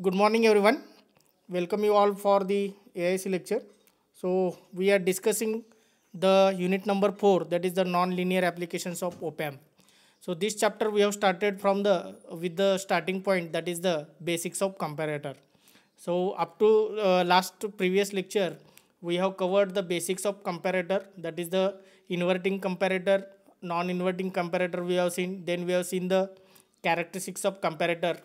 Good morning, everyone. Welcome you all for the AIC lecture. So we are discussing the unit number 4, that is the non-linear applications of op-amp. So this chapter we have started from the with the starting point, that is the basics of comparator. So up to last previous lecture, we have covered the basics of comparator, that is the inverting comparator, non-inverting comparator we have seen. Then we have seen the characteristics of comparator,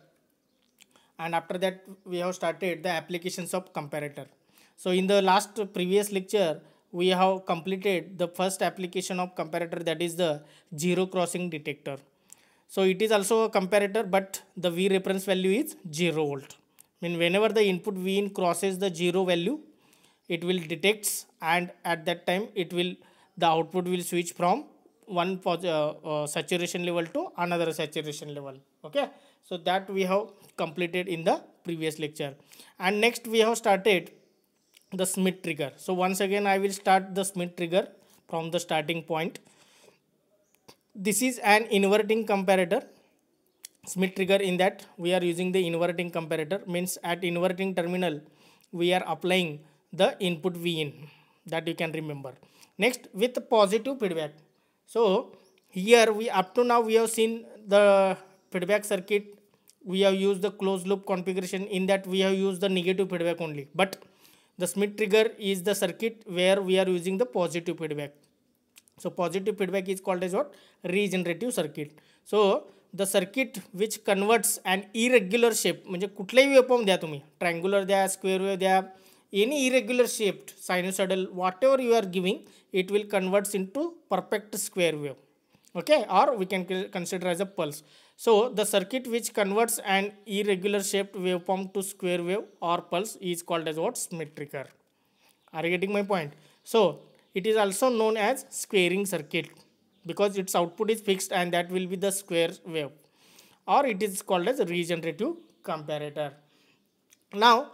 and after that we have started the applications of comparator. So in the last previous lecture we have completed the first application of comparator, that is the zero crossing detector. So it is also a comparator, but the V reference value is 0 volt. I mean, whenever the input V in crosses the 0 value, it will detects, and at that time it will, the output will switch from saturation level to another saturation level. Okay, so that we have completed in the previous lecture. And next we have started the Smith trigger. So once again I will start the Smith trigger from the starting point. This is an inverting comparator Smith trigger. In that we are using the inverting comparator, means at inverting terminal we are applying the input V in, that you can remember. Next, with positive feedback. So here we, up to now we have seen the feedback circuit, we have used the closed loop configuration. In that we have used the negative feedback only, but the Smith trigger is the circuit where we are using the positive feedback. So positive feedback is called as what? Regenerative circuit. So the circuit which converts an irregular shape, म्हणजे कुठलाही waveform द्या तुम्ही, triangular द्या, square wave द्या, any irregular shaped sinusoidal, whatever you are giving, it will converts into perfect square wave. Okay, or we can consider as a pulse. So the circuit which converts an irregular shaped waveform to square wave or pulse is called as what? Smith trigger. Are you getting my point? So it is also known as squaring circuit, because its output is fixed and that will be the square wave, or it is called as regenerative comparator. Now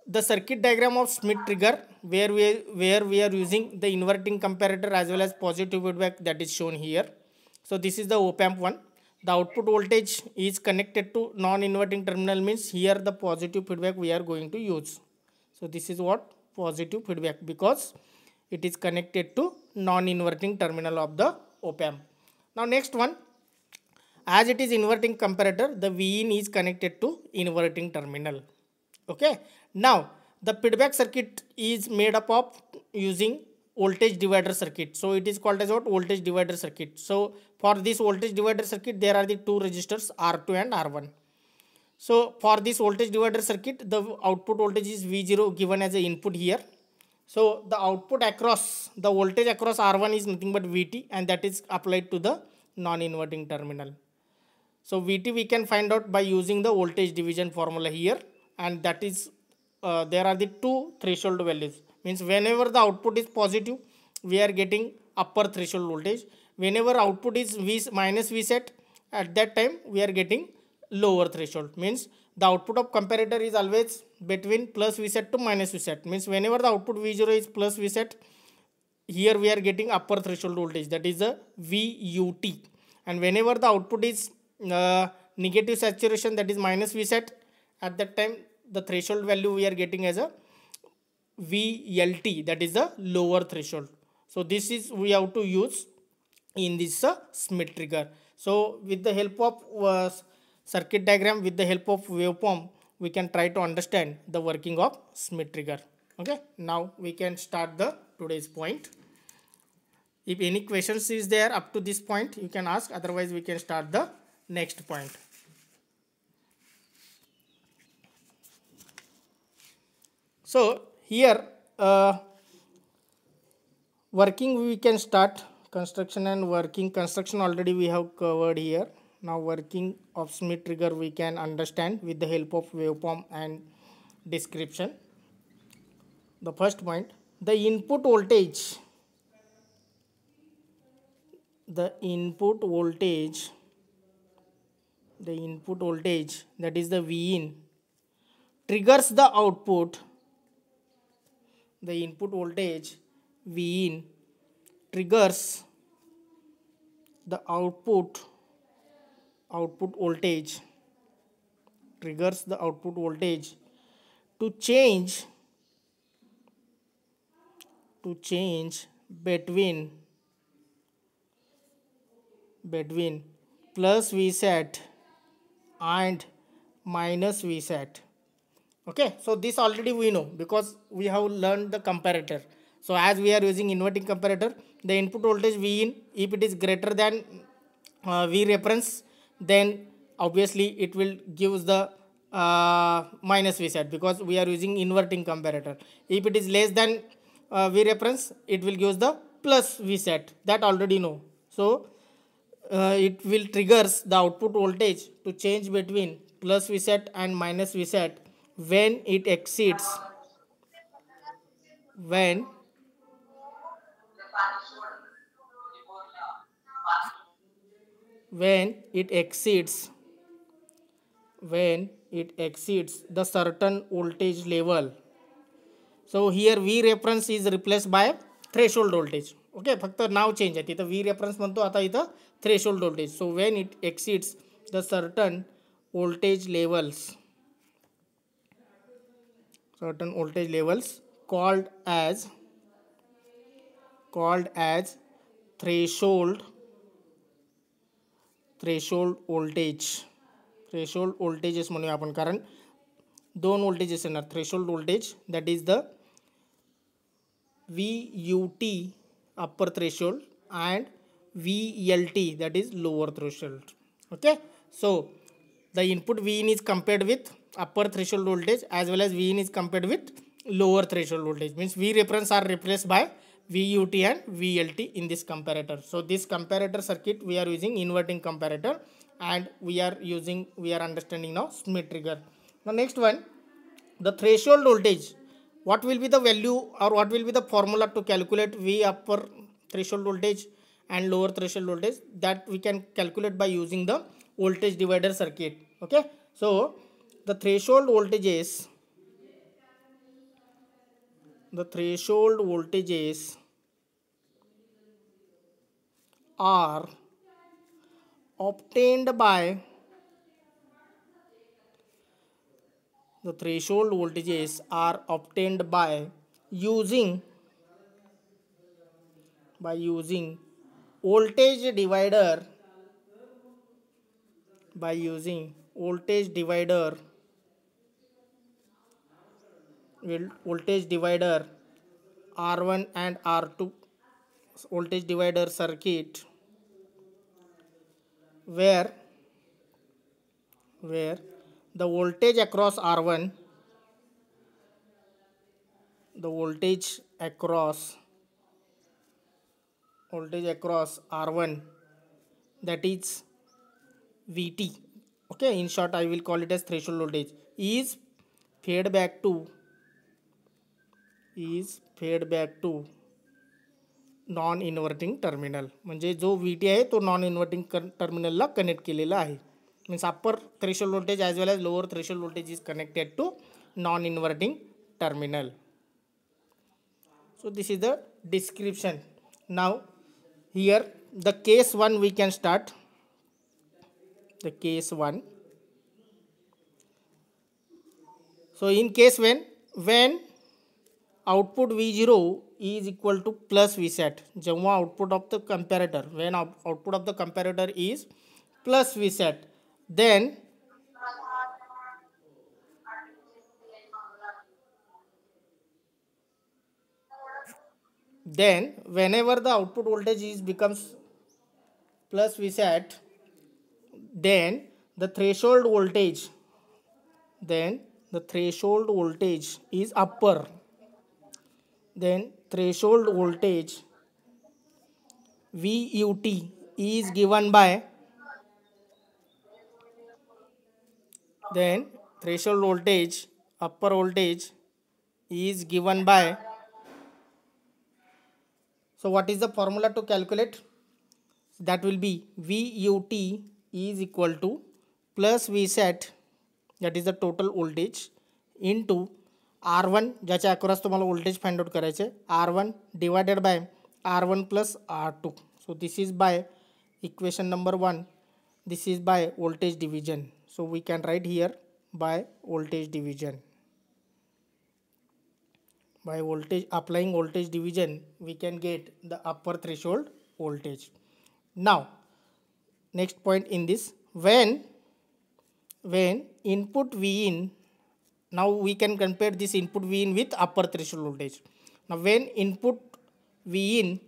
the circuit diagram of Smith trigger, where we are using the inverting comparator as well as positive feedback, that is shown here. So this is the op amp one. The output voltage is connected to non-inverting terminal, means here the positive feedback we are going to use. So this is what? Positive feedback, because it is connected to non-inverting terminal of the op amp. Now next one, as it is inverting comparator, the Vin is connected to inverting terminal. Okay, now the feedback circuit is made up of using voltage divider circuit. So it is called as what? Voltage divider circuit. So for this voltage divider circuit there are the two resistors, R2 and R1. So for this voltage divider circuit, the output voltage is V0 given as a input here. So the output across, the voltage across R1 is nothing but Vt, and that is applied to the non-inverting terminal. So Vt we can find out by using the voltage division formula here, and that is there are the two threshold values. Means whenever the output is positive, we are getting upper threshold voltage. Whenever output is minus Vset, at that time we are getting lower threshold. Means the output of comparator is always between plus Vset to minus Vset. Means whenever the output V0 is plus Vset, here we are getting upper threshold voltage, that is a VUT. And whenever the output is negative saturation, that is minus Vset, at that time the threshold value we are getting as a VLT, that is the lower threshold. So this is we have to use in this Smith trigger. So with the help of circuit diagram, with the help of waveform, we can try to understand the working of Smith trigger. Okay, now we can start the today's point. If any questions is there up to this point, you can ask, otherwise we can start the next point. So here working we can start. Construction and working. Construction already we have covered here. Now working of Smith trigger we can understand with the help of waveform and description. The first point, the input voltage, that is the Vin, triggers the output. The input voltage Vin triggers the output voltage triggers the output voltage to change between plus Vset and minus Vset. Okay, so this already we know because we have learned the comparator. So as we are using inverting comparator, the input voltage V in, if it is greater than V reference, then obviously it will give the minus V set because we are using inverting comparator. If it is less than V reference, it will give the plus V set. That already know. So it will triggers the output voltage to change between plus V set and minus V set when it exceeds when when it exceeds when it exceeds the certain voltage level. So here V reference is replaced by threshold voltage. Okay, फक्त नाव change आहे तिथं V reference म्हणतो आता इथं threshold voltage. So when it exceeds the certain voltage levels called as threshold voltages म्हणूया आपण कारण दोन voltages येणार threshold voltage that is the VUT upper threshold and VLT that is lower threshold. Okay, so the input Vin is compared with upper threshold voltage as well as Vin is compared with lower threshold voltage, means V reference are replaced by VUT and VLT in this comparator. So this comparator circuit we are using inverting comparator and we are understanding now Schmitt trigger. Now next one, the threshold voltage. What will be the value or what will be the formula to calculate V upper threshold voltage and lower threshold voltage? That we can calculate by using the voltage divider circuit. Okay, so the threshold voltages are obtained by using voltage divider R1 and R2 voltage divider circuit where the voltage across R1 that is VT. Okay, in short I will call it as threshold voltage is fed back to non inverting terminal. म्हणजे जो VT आहे तो non inverting टर्मिनलला connect केलेला आहे. Means upper threshold voltage as well as lower threshold voltage is connected to non inverting terminal. So this is the description. Now here the case 1 we can start. The case 1. So in case when output V0 is equal to plus Vset, जेव्हा output of the comparator, when output of the comparator is plus Vset, then whenever the output voltage is becomes plus Vset, then the threshold voltage is upper. Then threshold voltage VUT is given by threshold voltage upper voltage is given by. So what is the formula to calculate? That will be VUT is equal to plus Vset, that is the total voltage, into R1 ज्याच्या across तुम्हाला voltage find out करायचे, R1 divided by R1 plus R2. So this is by equation number 1. This is by voltage division. So we can write here by voltage division. By applying voltage division, we can get the upper threshold voltage. Now, next point in this, when input V in, now we can compare this input V in with upper threshold voltage. Now, when input V in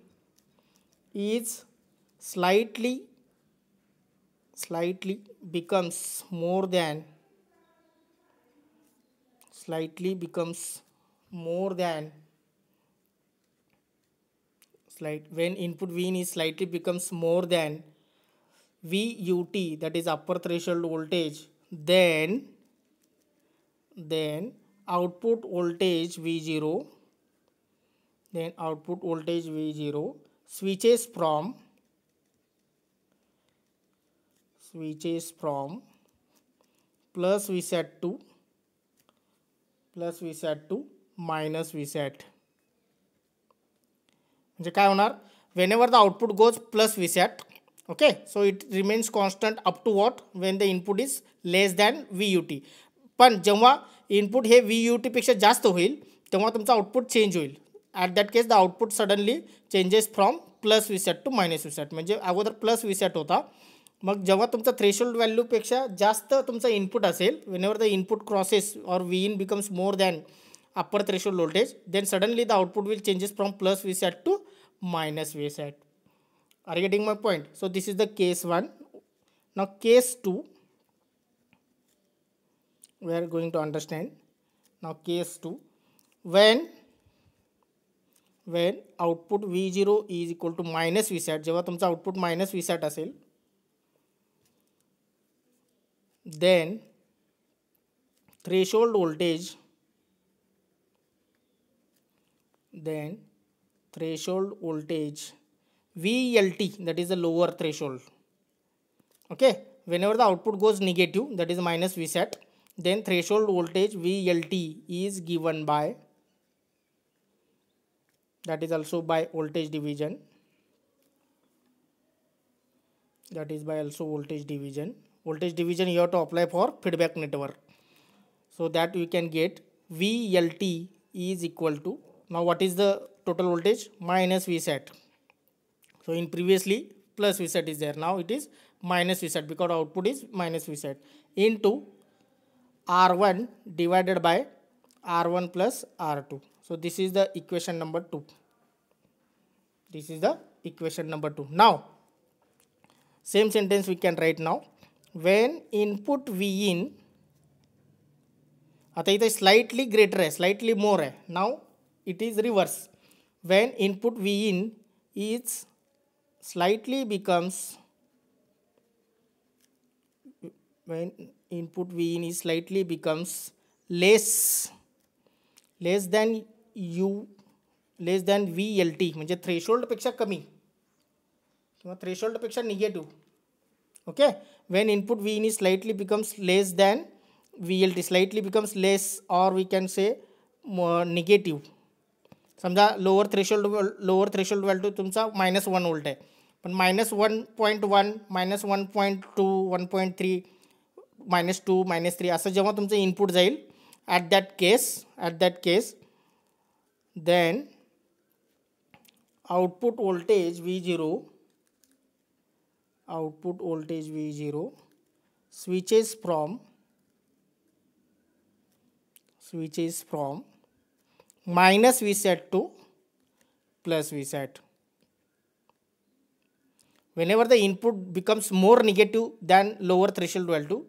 is slightly becomes more than when input V in is slightly becomes more than VUT, that is upper threshold voltage, then output voltage V0 switches from plus Vset to minus Vset. म्हणजे काय होणार, whenever the output goes plus Vset, okay, so it remains constant up to what, when the input is less than VUT. पण जेव्हा input हे VUT पेक्षा जास्त होईल तेव्हा तुमचा आउटपुट चेंज होईल. At that case the output suddenly changes from plus Vset to minus Vset. म्हणजे अगोदर प्लस Vset होता, मग जेव्हा तुमचा थ्रेशोल्ड व्हॅल्यूपेक्षा जास्त तुमचा इनपुट असेल, when ever the input crosses और V in becomes more than upper threshold voltage, then suddenly the output will changes from plus Vset to minus Vset. Are you getting my point? So this is the case 1. Now case 2 we are going to understand. Now case 2, when output V0 is equal to minus Vset, जेव्हा तुमचा output minus Vset असेल, then threshold voltage VLT, that is the lower threshold. Okay, whenever the output goes negative, that is minus Vset, then threshold voltage VLT is given by, that is also by voltage division, voltage division you have to apply for feedback network, so that we can get VLT is equal to, now what is the total voltage, minus Vset. So in previously plus Vset is there, now it is minus Vset because output is minus Vset, into R1 divided by R1 plus R2. So this is the equation number 2. Now same sentence we can write now. When input V in, आता इथे slightly greater है, slightly more है. Now it is reverse. When input V in is slightly becomes less than VLT, म्हणजे threshold पेक्षा कमी किंवा threshold पेक्षा negative. Okay, when input V in is slightly becomes less than VLT, slightly becomes less, or we can say negative. समजा lower threshold value तुमचा -1 volt आहे, पण -1.1, -1.2, 1.3, -2, -3 असं जेव्हा तुमचं इनपुट जाईल, at that case then output voltage V0 switches from minus Vset to plus Vset. Whenever the input becomes more negative than lower threshold value,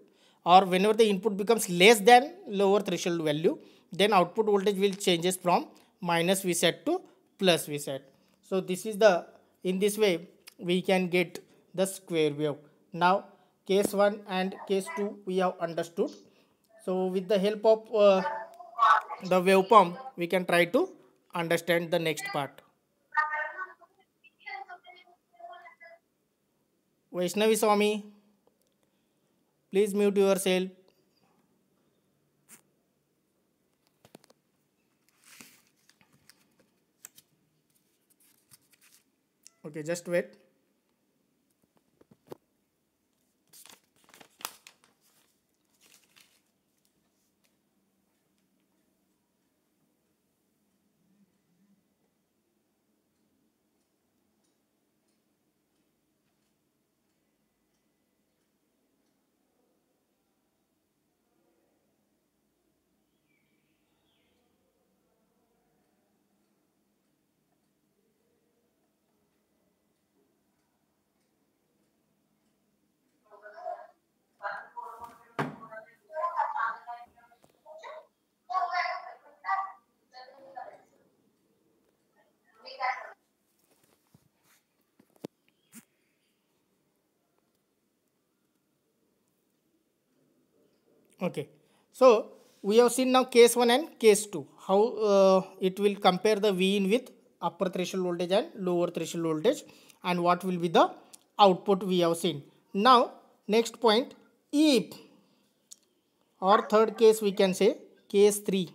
or whenever the input becomes less than lower threshold value, then output voltage will changes from minus Vset to plus Vset. So this is the, in this way we can get the square wave. Now case 1 and case 2 we have understood. So with the help of the waveform we can try to understand the next part. Vaishnavi Swami, please mute yourself. Okay, just wait. Okay. So we have seen now case 1 and case 2. How it will compare the V in with upper threshold voltage and lower threshold voltage, and what will be the output we have seen. Now next point, if, or third case we can say case 3.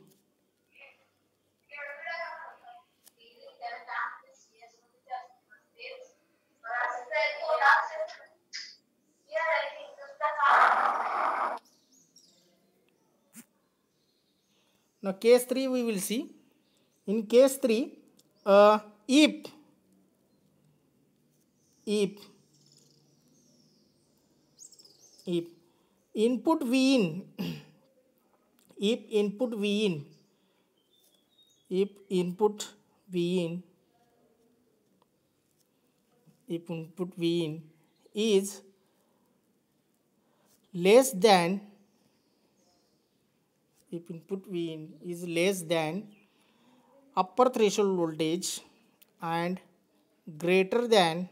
Now case 3 we will see. In case 3, if if if input V in if input V in if input V in if input V in is less than if input V in is less than upper threshold voltage and greater than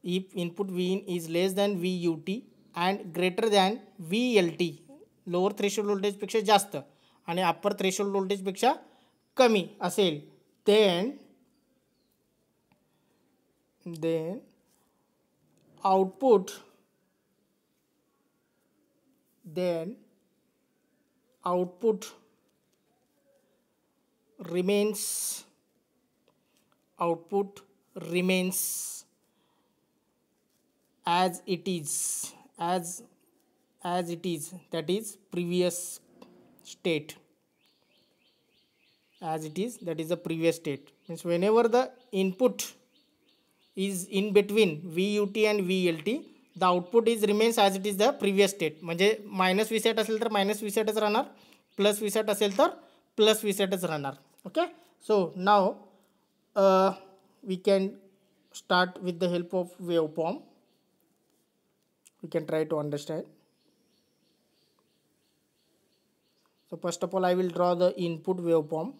if input V in is less than VUT and greater than VLT, lower threshold व्होल्टेजपेक्षा जास्त आणि upper threshold व्होल्टेजपेक्षा कमी असेल, then output remains as it is, that is previous state, as it is, that is the previous state. Means whenever the input is in between VUT and VLT, the output is remains as it is the previous state. म्हणजे minus V set असेल तर minus V सेटच राहणार, plus V set असेल तर plus V सेटच राहणार. Okay, so now we can start with the help of waveform. We can try to understand. So first of all I will draw the input waveform.